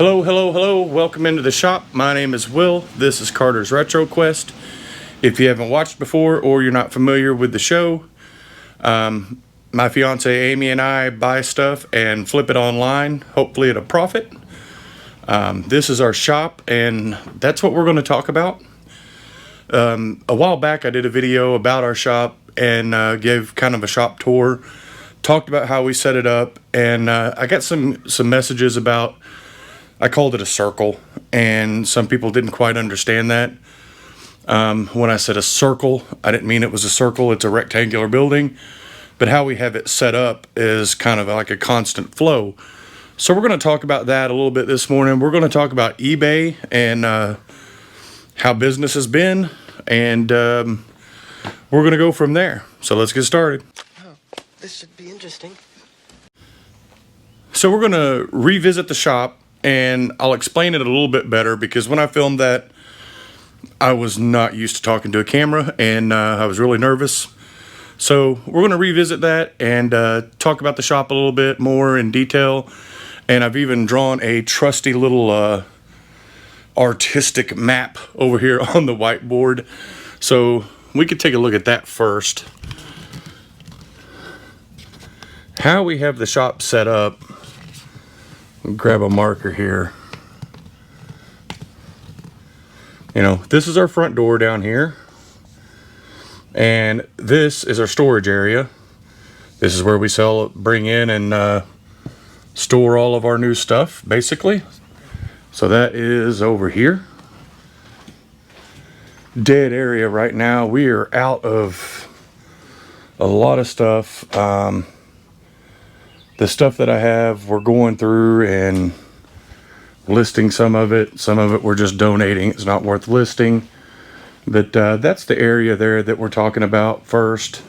Hello, hello, hello. Welcome into the shop. My name is Will. This is Carter's Retro Quest. If you haven't watched before or you're not familiar with the show, my fiance Amy and I buy stuff and flip it online, hopefully at a profit. This is our shop, and that's what we're going to talk about. A while back, I did a video about our shop and gave kind of a shop tour, talked about how we set it up, and I got some messages about. I called it a circle, and some people didn't quite understand that. When I said a circle, I didn't mean it was a circle. It's a rectangular building, but how we have it set up is kind of like a constant flow. So we're going to talk about that a little bit this morning. We're going to talk about eBay and how business has been, and we're going to go from there. So let's get started. Oh, this should be interesting. So we're going to revisit the shop, and I'll explain it a little bit better because when I filmed that, I was not used to talking to a camera, and I was really nervous. So we're going to revisit that and talk about the shop a little bit more in detail. And I've even drawn a trusty little artistic map over here on the whiteboard. So we could take a look at that first. How we have the shop set up. Grab a marker here. You know, this is our front door down here, and this is our storage area. This is where we bring in and store all of our new stuff, basically. So that is over here. Dead area right now. We are out of a lot of stuff. The stuff that I have, we're going through and listing some of it. Some of it we're just donating. It's not worth listing. But that's the area there that we're talking about first.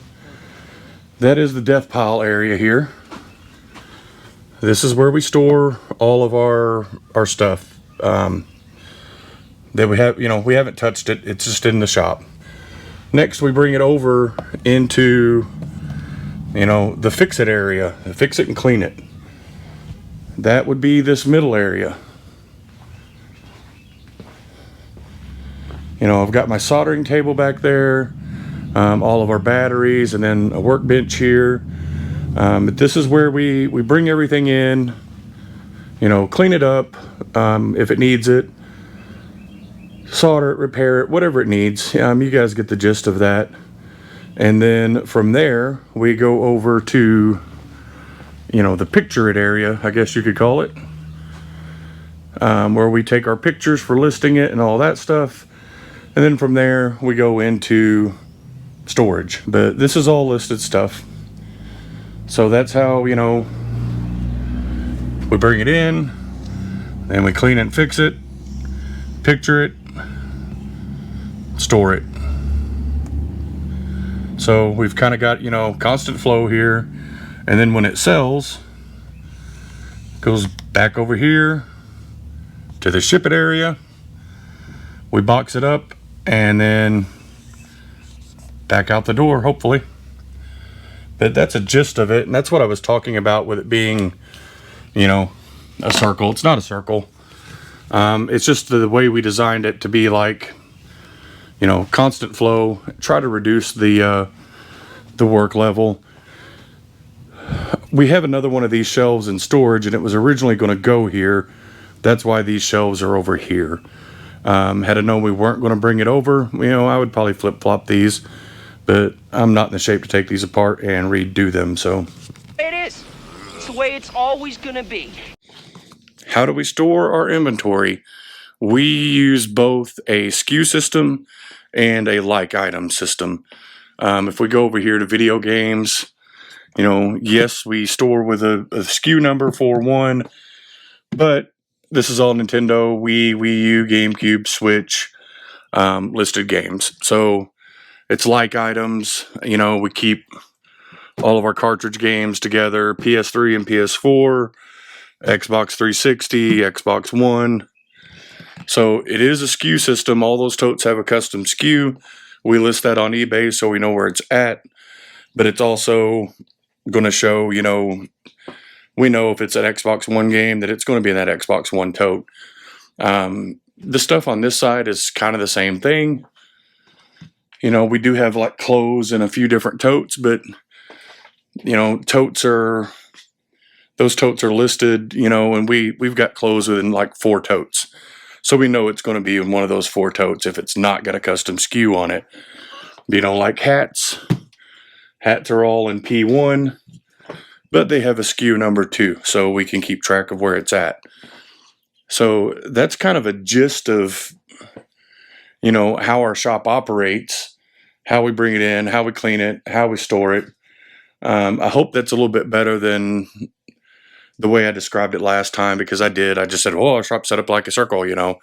That is the death pile area here. This is where we store all of our stuff. That we have, we haven't touched it. It's just in the shop. Next, we bring it over into the fix it area, fix it and clean it. That would be this middle area. I've got my soldering table back there, all of our batteries, and then a workbench here. But this is where we bring everything in, clean it up if it needs it, solder it, repair it, whatever it needs. You guys get the gist of that. And then from there, we go over to, the picture it area, I guess you could call it, where we take our pictures for listing it and all that stuff. And then from there, we go into storage. But this is all listed stuff. So that's how, we bring it in, then we clean it and fix it, picture it, store it. So we've kind of got, constant flow here. And then when it sells, it goes back over here to the ship it area. We box it up and then back out the door, hopefully. But that's a gist of it. And that's what I was talking about with it being, a circle. It's not a circle. It's just the way we designed it to be like, constant flow. Try to reduce the work level. We have another one of these shelves in storage, and it was originally going to go here. That's why these shelves are over here. Had I known we weren't going to bring it over, I would probably flip-flop these, but I'm not in the shape to take these apart and redo them. So It is. It's the way it's always gonna be. how do we store our inventory? We use both a SKU system and a like item system. If we go over here to video games, yes, we store with a SKU number for one, but this is all Nintendo, Wii U, GameCube, Switch, listed games. So it's like items. We keep all of our cartridge games together, PS3 and PS4, Xbox 360, Xbox One. So it is a SKU system. All those totes have a custom SKU. We list that on eBay so we know where it's at. But it's also going to show, we know if it's an Xbox One game that it's going to be in that Xbox One tote. The stuff on this side is kind of the same thing. You know, we do have like clothes in a few different totes, but you know, those totes are listed, you know, and we've got clothes within like 4 totes. So we know it's going to be in one of those 4 totes if it's not got a custom SKU on it. You know, like hats. Hats are all in P1, but they have a SKU number 2, so we can keep track of where it's at. So that's kind of a gist of, you know, how our shop operates, how we bring it in, how we clean it, how we store it. I hope that's a little bit better than the way I described it last time, because I just said, oh, our shop set up like a circle, you know.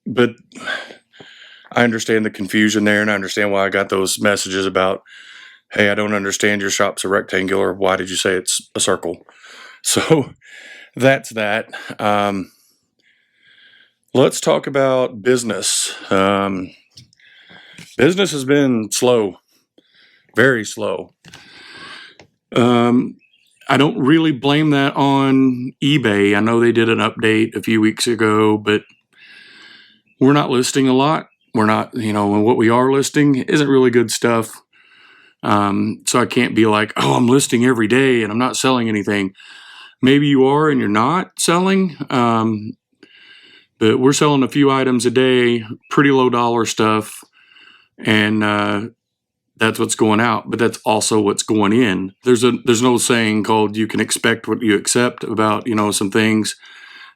But I understand the confusion there, and I understand why I got those messages about, hey, I don't understand, your shop's a rectangular. Why did you say it's a circle? So that's that. Let's talk about business. Business has been slow, very slow. I don't really blame that on eBay. I know they did an update a few weeks ago, but we're not listing a lot. We're not, you know, and what we are listing isn't really good stuff. So I can't be like, oh, I'm listing every day and I'm not selling anything. Maybe you are and you're not selling. But we're selling a few items a day, pretty low dollar stuff. And that's what's going out, but that's also what's going in. There's no saying called you can expect what you accept about, you know, some things.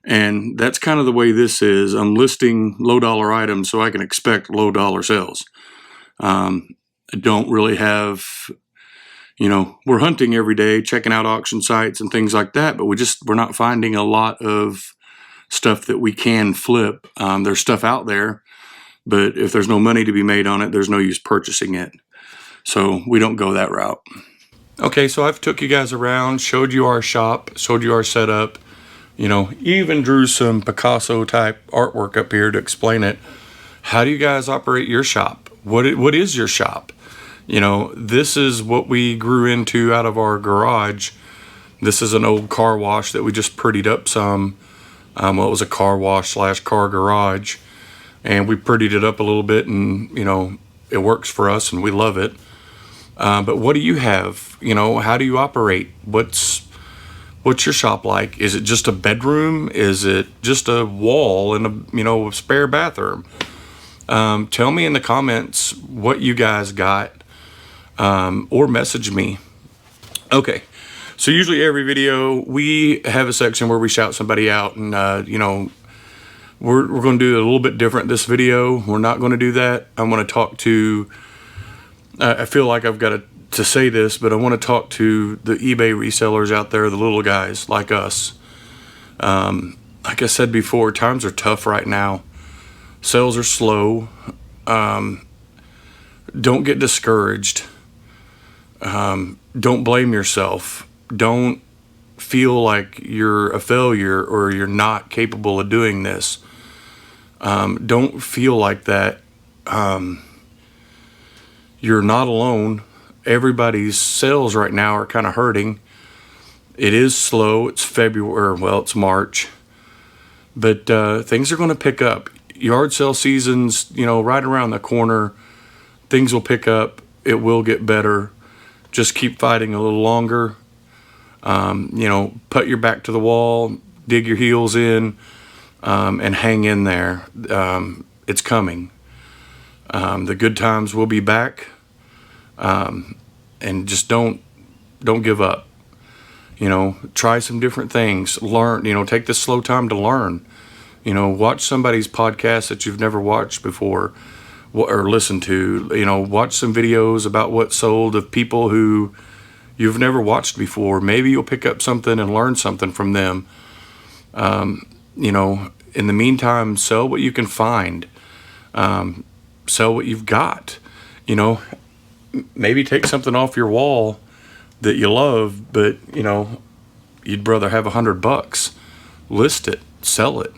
And that's kind of the way this is. I'm listing low dollar items so I can expect low dollar sales. I don't really have, you know, we're hunting every day, checking out auction sites and things like that, but we're not finding a lot of stuff that we can flip. There's stuff out there, but if there's no money to be made on it, there's no use purchasing it. So we don't go that route. Okay, so I've took you guys around, showed you our shop, showed you our setup, you know, even drew some Picasso type artwork up here to explain it. How do you guys operate your shop? What is your shop? You know, this is what we grew into out of our garage. This is an old car wash that we just prettied up some. Well, it was a car wash / car garage, and we prettied it up a little bit, and you know, it works for us and we love it. But what do you have? You know, how do you operate? What's your shop like? Is it just a bedroom? Is it just a wall and a, you know, a spare bathroom? Tell me in the comments what you guys got, or message me. Okay, so usually every video we have a section where we shout somebody out, and you know, we're going to do it a little bit different this video. We're not going to do that. I want to talk to, I feel like I've got to say this, but I want to talk to the eBay resellers out there, the little guys like us. Like I said before, times are tough right now. Sales are slow. Don't get discouraged. Don't blame yourself. Don't feel like you're a failure or you're not capable of doing this. Don't feel like that. You're not alone. Everybody's sales right now are kind of hurting. It is slow. It's February, well, it's March, but things are going to pick up. Yard sale season's, you know, right around the corner. Things will pick up. It will get better. Just keep fighting a little longer. You know, put your back to the wall, dig your heels in, and hang in there. It's coming. The good times will be back. And just don't give up. You know, try some different things. Learn, you know, take this slow time to learn. You know, watch somebody's podcast that you've never watched before or listened to. You know, watch some videos about what sold of people who you've never watched before. Maybe you'll pick up something and learn something from them. You know, in the meantime, sell what you can find. Sell what you've got. You know, maybe take something off your wall that you love, but you know, you'd rather have $100. List it, sell it.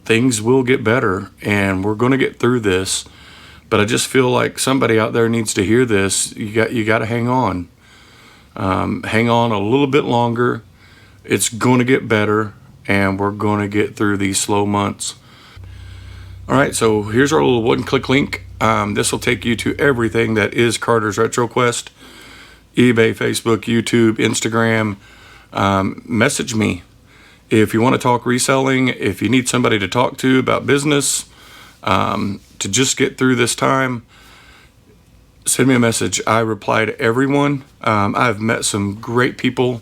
Things will get better, and we're going to get through this. But I just feel like somebody out there needs to hear this. You got to hang on. Hang on a little bit longer. It's going to get better, and we're going to get through these slow months. All right, so here's our little one-click link. This will take you to everything that is Carter's Retro Quest. eBay, Facebook, YouTube, Instagram. Message me if you want to talk reselling, if you need somebody to talk to about business, to just get through this time. Send me a message. I reply to everyone. I've met some great people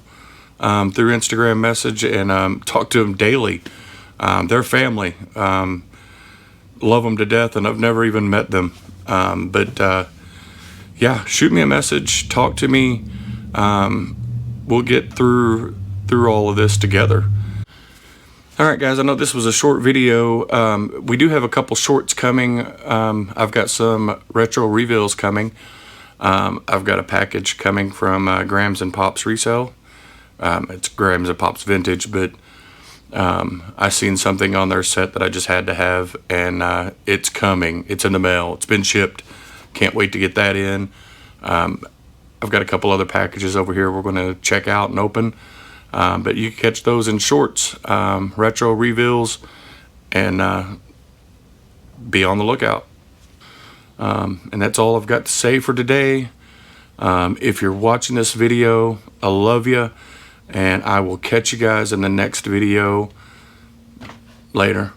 through Instagram message and talk to them daily. They're family. Love them to death, and I've never even met them. Yeah, shoot me a message. Talk to me. We'll get through all of this together. All right, guys, I know this was a short video. We do have a couple shorts coming. I've got some retro reveals coming. I've got a package coming from Grams and Pops Resell. It's Grams and Pops Vintage, but I seen something on their set that I just had to have, and it's coming. It's in the mail. It's been shipped. Can't wait to get that in. I've got a couple other packages over here we're going to check out and open. But you can catch those in shorts, retro reveals, and be on the lookout. And that's all I've got to say for today. If you're watching this video, I love you, and I will catch you guys in the next video. Later.